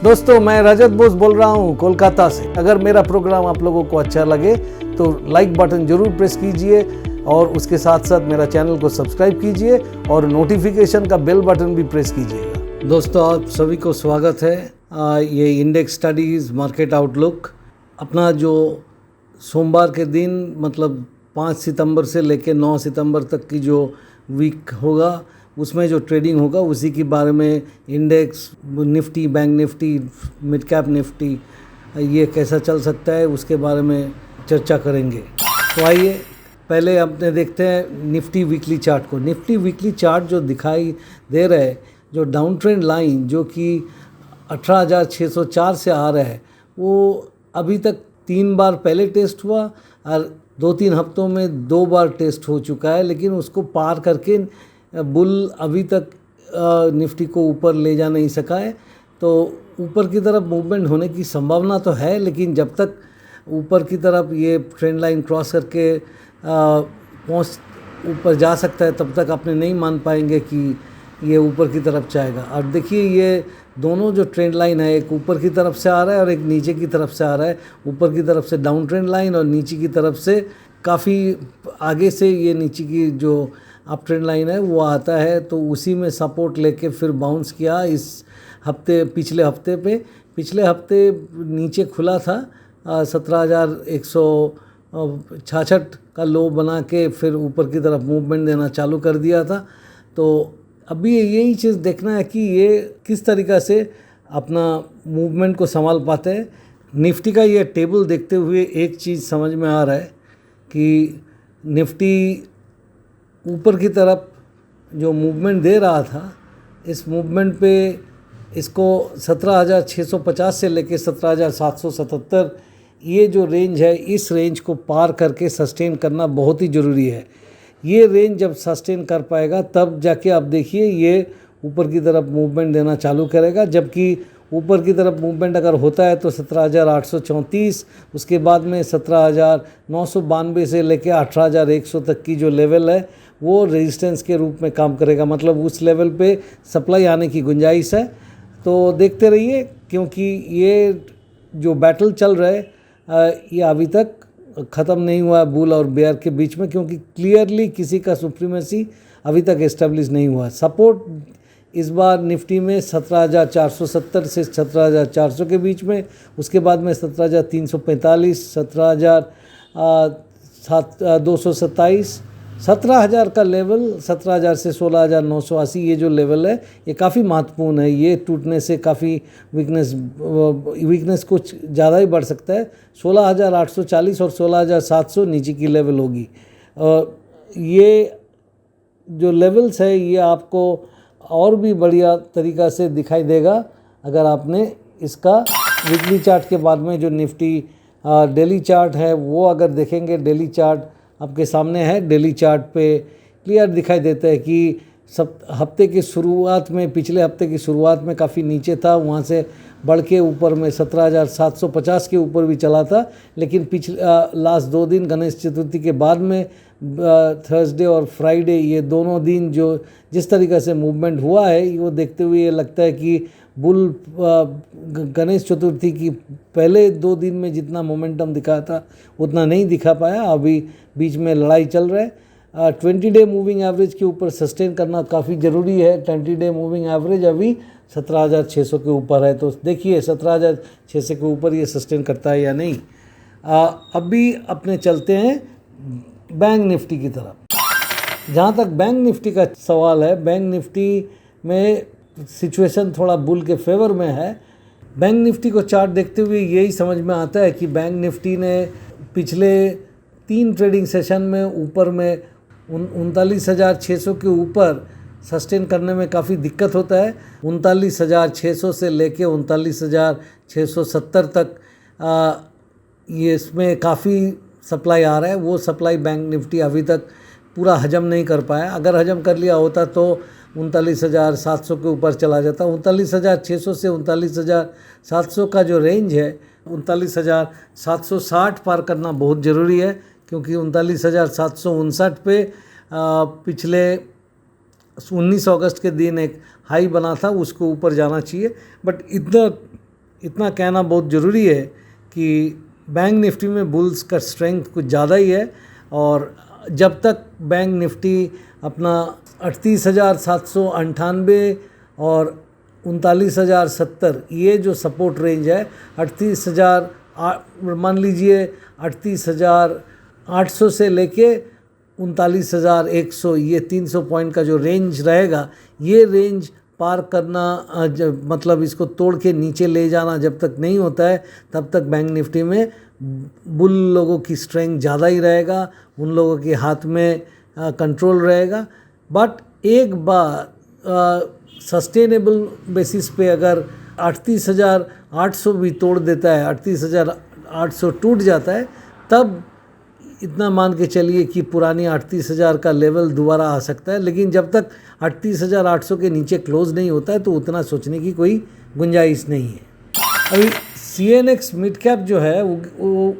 दोस्तों, मैं रजत बोस बोल रहा हूँ कोलकाता से। अगर मेरा प्रोग्राम आप लोगों को अच्छा लगे तो लाइक बटन जरूर प्रेस कीजिए और उसके साथ साथ मेरा चैनल को सब्सक्राइब कीजिए और नोटिफिकेशन का बेल बटन भी प्रेस कीजिएगा। दोस्तों, आप सभी को स्वागत है। ये इंडेक्स स्टडीज़ मार्केट आउटलुक अपना जो सोमवार के दिन मतलब 5 सितंबर से लेकर 9 सितंबर तक की जो वीक होगा उसमें जो ट्रेडिंग होगा उसी के बारे में index, Nifty, bank Nifty, mid cap Nifty ये कैसा चल सकता है उसके बारे में चर्चा करेंगे। तो आइए पहले अपने देखते हैं निफ्टी वीकली चार्ट को। निफ्टी वीकली चार्ट जो दिखाई दे रहा है, जो डाउन ट्रेंड लाइन जो कि 18,604 से आ रहा है, वो अभी तक 3 बार पहले टेस्ट हुआ और 2-3 हफ्तों में 2 बार टेस्ट हो चुका है, लेकिन उसको पार करके बुल अभी तक निफ्टी को ऊपर ले जा नहीं सका है। तो ऊपर की तरफ मूवमेंट होने की संभावना तो है, लेकिन जब तक ऊपर की तरफ ये ट्रेंड लाइन क्रॉस करके पहुँच ऊपर जा सकता है तब तक आपने नहीं मान पाएंगे कि ये ऊपर की तरफ जाएगा। और देखिए, ये दोनों जो ट्रेंड लाइन है, एक ऊपर की तरफ से आ रहा है और एक नीचे की तरफ से आ रहा है। ऊपर की तरफ से डाउन ट्रेंड लाइन और नीचे की तरफ से काफ़ी आगे से ये नीचे की जो अप ट्रेंड लाइन है वो आता है। तो उसी में सपोर्ट लेके फिर बाउंस किया इस हफ्ते। पिछले हफ्ते नीचे खुला था 17,166 का लो बना के फिर ऊपर की तरफ मूवमेंट देना चालू कर दिया था। तो अभी यही चीज़ देखना है कि ये किस तरीक़ा से अपना मूवमेंट को संभाल पाते हैं। निफ्टी का ये टेबल देखते हुए एक चीज़ समझ में आ रहा है कि निफ्टी ऊपर की तरफ जो मूवमेंट दे रहा था, इस मूवमेंट पे इसको 17,650 से लेके 17,777 ये जो रेंज है, इस रेंज को पार करके सस्टेन करना बहुत ही ज़रूरी है। ये रेंज जब सस्टेन कर पाएगा तब जाके आप देखिए ये ऊपर की तरफ मूवमेंट देना चालू करेगा। जबकि ऊपर की तरफ मूवमेंट अगर होता है तो 17,834, उसके बाद में 17,992 से लेकर 18,100 तक की जो लेवल है वो रेजिस्टेंस के रूप में काम करेगा। मतलब उस लेवल पे सप्लाई आने की गुंजाइश है। तो देखते रहिए, क्योंकि ये जो बैटल चल रहा है ये अभी तक ख़त्म नहीं हुआ है बुल और बेयर के बीच में, क्योंकि क्लियरली किसी का सुप्रीमेसी अभी तक एस्टेब्लिश नहीं हुआ। सपोर्ट इस बार निफ्टी में 17,470 से 17,400 के बीच में, उसके बाद में 17,345, 17,227, 17,000 का लेवल, 17,000 से 16,980 ये जो लेवल है ये काफ़ी महत्वपूर्ण है। ये टूटने से काफ़ी वीकनेस कुछ ज़्यादा ही बढ़ सकता है। 16,840 और 16,700 नीचे की लेवल होगी। ये जो लेवल्स है ये आपको और भी बढ़िया तरीक़ा से दिखाई देगा अगर आपने इसका वीकली चार्ट के बाद में जो निफ्टी डेली चार्ट है वो अगर देखेंगे। डेली चार्ट आपके सामने है। डेली चार्ट पे क्लियर दिखाई देता है कि हफ्ते की शुरुआत में, पिछले हफ्ते की शुरुआत में काफ़ी नीचे था, वहाँ से बढ़ के ऊपर में 17,750 के ऊपर भी चला था। लेकिन पिछले लास्ट 2 दिन गणेश चतुर्थी के बाद में थर्सडे और फ्राइडे ये दोनों दिन जो जिस तरीक़े से मूवमेंट हुआ है वो देखते हुए ये लगता है कि बुल गणेश चतुर्थी की पहले 2 दिन में जितना मोमेंटम दिखा था उतना नहीं दिखा पाया। अभी बीच में लड़ाई चल रहा है। 20 डे मूविंग एवरेज के ऊपर सस्टेन करना काफ़ी ज़रूरी है। 20 डे मूविंग एवरेज अभी 17,600 के ऊपर है। तो देखिए 17,600 के ऊपर ये सस्टेन करता है या नहीं। अभी अपने चलते हैं बैंक निफ्टी की तरफ। जहाँ तक बैंक निफ्टी का सवाल है, बैंक निफ्टी में सिचुएशन थोड़ा बुल के फेवर में है। बैंक निफ्टी को चार्ट देखते हुए यही समझ में आता है कि बैंक निफ्टी ने पिछले 3 ट्रेडिंग सेशन में ऊपर में 39,600 के ऊपर सस्टेन करने में काफ़ी दिक्कत होता है। 39,600 से लेके 39,670 तक ये इसमें काफ़ी सप्लाई आ रहा है। वो सप्लाई बैंक निफ्टी अभी तक पूरा हजम नहीं कर पाया। अगर हजम कर लिया होता तो 39,700 के ऊपर चला जाता। 39,600 से 39,700 का जो रेंज है 39,760 पार करना बहुत ज़रूरी है, क्योंकि 39,759 पे पिछले 19 अगस्त के दिन एक हाई बना था, उसको ऊपर जाना चाहिए। बट इतना इतना कहना बहुत ज़रूरी है कि बैंक निफ्टी में बुल्स का स्ट्रेंथ कुछ ज़्यादा ही है, और जब तक बैंक निफ्टी अपना 38,798 और 39,070 ये जो सपोर्ट रेंज है, 38,000 मान लीजिए 38,800 से लेके 39,100, ये 300 पॉइंट का जो रेंज रहेगा, ये रेंज पार करना मतलब इसको तोड़ के नीचे ले जाना जब तक नहीं होता है, तब तक बैंक निफ्टी में बुल लोगों की स्ट्रेंथ ज़्यादा ही रहेगा, उन लोगों के हाथ में कंट्रोल रहेगा। बट एक बार सस्टेनेबल बेसिस पे अगर 38,800 भी तोड़ देता है, 38,800 टूट जाता है, तब इतना मान के चलिए कि पुरानी 38,000 का लेवल दोबारा आ सकता है। लेकिन जब तक 38,800 के नीचे क्लोज नहीं होता है तो उतना सोचने की कोई गुंजाइश नहीं है। अभी CNX मिड कैप जो है वो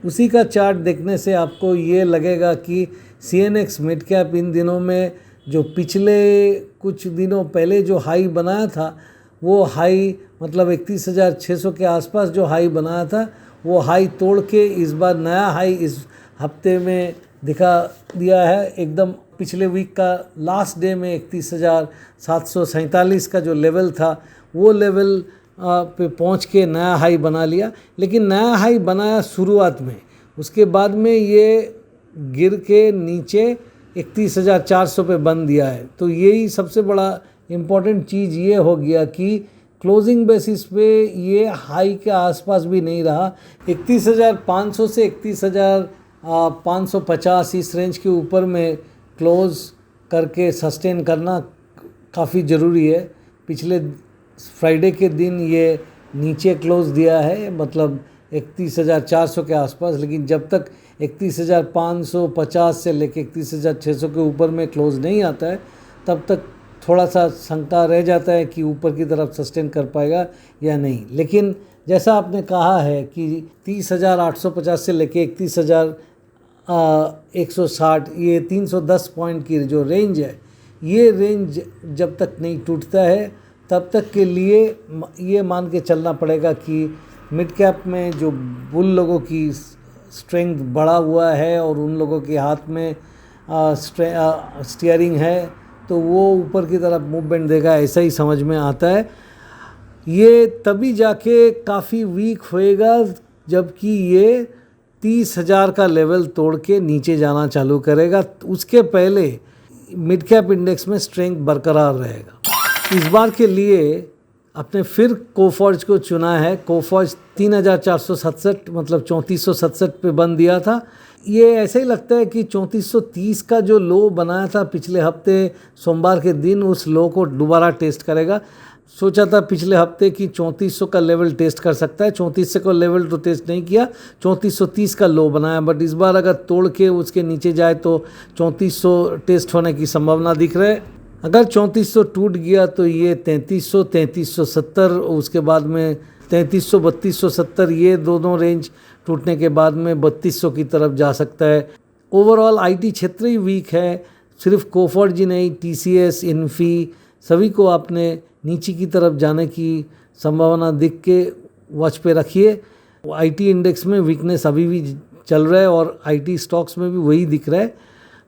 उसी का चार्ट देखने से आपको ये लगेगा कि CNX मिड कैप इन दिनों में जो पिछले कुछ दिनों पहले जो हाई बनाया था, वो हाई मतलब 31,600 के आसपास जो हाई बनाया था, वो हाई तोड़ के इस बार नया हाई इस हफ्ते में दिखा दिया है। एकदम पिछले वीक का लास्ट डे में 31,747 का जो लेवल था, वो लेवल पे पहुंच के नया हाई बना लिया। लेकिन नया हाई बनाया शुरुआत में, उसके बाद में ये गिर के नीचे 31,400 पे बंद दिया है। तो यही सबसे बड़ा इम्पॉर्टेंट चीज़ ये हो गया कि क्लोजिंग बेसिस पे ये हाई के आसपास भी नहीं रहा। 31,500 से 31,550 इस रेंज के ऊपर में क्लोज करके सस्टेन करना काफ़ी ज़रूरी है। पिछले फ्राइडे के दिन ये नीचे क्लोज दिया है, मतलब 31,400 के आसपास, लेकिन जब तक 31,550 से लेके 31,600 के ऊपर में क्लोज नहीं आता है, तब तक थोड़ा सा शंका रह जाता है कि ऊपर की तरफ सस्टेन कर पाएगा या नहीं। लेकिन जैसा आपने कहा है कि 30,850 से लेके 31,160, ये 310 पॉइंट की जो रेंज है, ये रेंज जब तक नहीं टूटता है तब तक के लिए ये मान के चलना पड़ेगा कि मिड कैप में जो बुल लोगों की स्ट्रेंथ बढ़ा हुआ है और उन लोगों के हाथ में स्टीयरिंग है, तो वो ऊपर की तरफ मूवमेंट देगा, ऐसा ही समझ में आता है। ये तभी जाके काफ़ी वीक होएगा जबकि ये 30,000 का लेवल तोड़ के नीचे जाना चालू करेगा। उसके पहले मिड कैप इंडेक्स में स्ट्रेंथ बरकरार रहेगा। इस बार के लिए आपने फिर कोफॉर्ज को चुना है। कोफॉर्ज 3,467 मतलब 3467 पे बंद दिया था। ये ऐसे ही लगता है कि 3430 का जो लो बनाया था पिछले हफ्ते सोमवार के दिन, उस लो को दोबारा टेस्ट करेगा। सोचा था पिछले हफ्ते कि 3400 का लेवल टेस्ट कर सकता है, 3400 का लेवल तो टेस्ट नहीं किया, 3430 का लो बनाया। बट इस बार अगर तोड़ के उसके नीचे जाए तो 3400 टेस्ट होने की संभावना दिख रहा है। अगर 3400 टूट गया तो ये 3300, 3370, उसके बाद में 3300, 3270, ये दोनों रेंज टूटने के बाद में 3200 की तरफ जा सकता है। ओवरऑल आईटी क्षेत्र ही वीक है, सिर्फ कोफॉर्ज ही नहीं, TCS, इन्फी, सभी को आपने नीचे की तरफ जाने की संभावना दिख के वॉच पे रखिए। आईटी इंडेक्स में वीकनेस अभी भी चल रहा है और आईटी स्टॉक्स में भी वही दिख रहा है।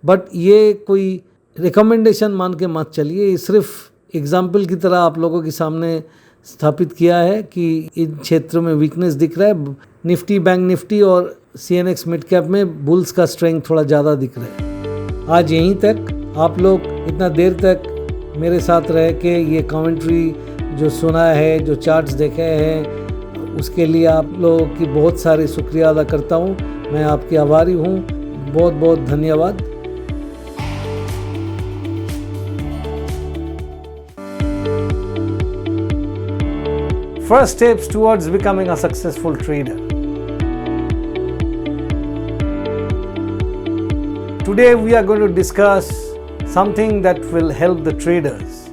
बट ये कोई रिकमेंडेशन मान के मत चलिए, ये सिर्फ एग्जाम्पल की तरह आप लोगों के सामने स्थापित किया है कि इन क्षेत्रों में वीकनेस दिख रहा है। निफ्टी, बैंक निफ्टी और CNX मिड कैप में बुल्स का स्ट्रेंथ थोड़ा ज़्यादा दिख रहा है। आज यहीं तक, आप लोग इतना देर तक मेरे साथ रह के ये कमेंट्री जो सुना है, जो चार्ट्स देखे हैं, उसके लिए आप लोगों की बहुत सारी शुक्रिया अदा करता हूँ। मैं आपकी आभारी हूँ, बहुत बहुत धन्यवाद। First steps towards becoming a successful trader. Today we are going to discuss something that will help the traders.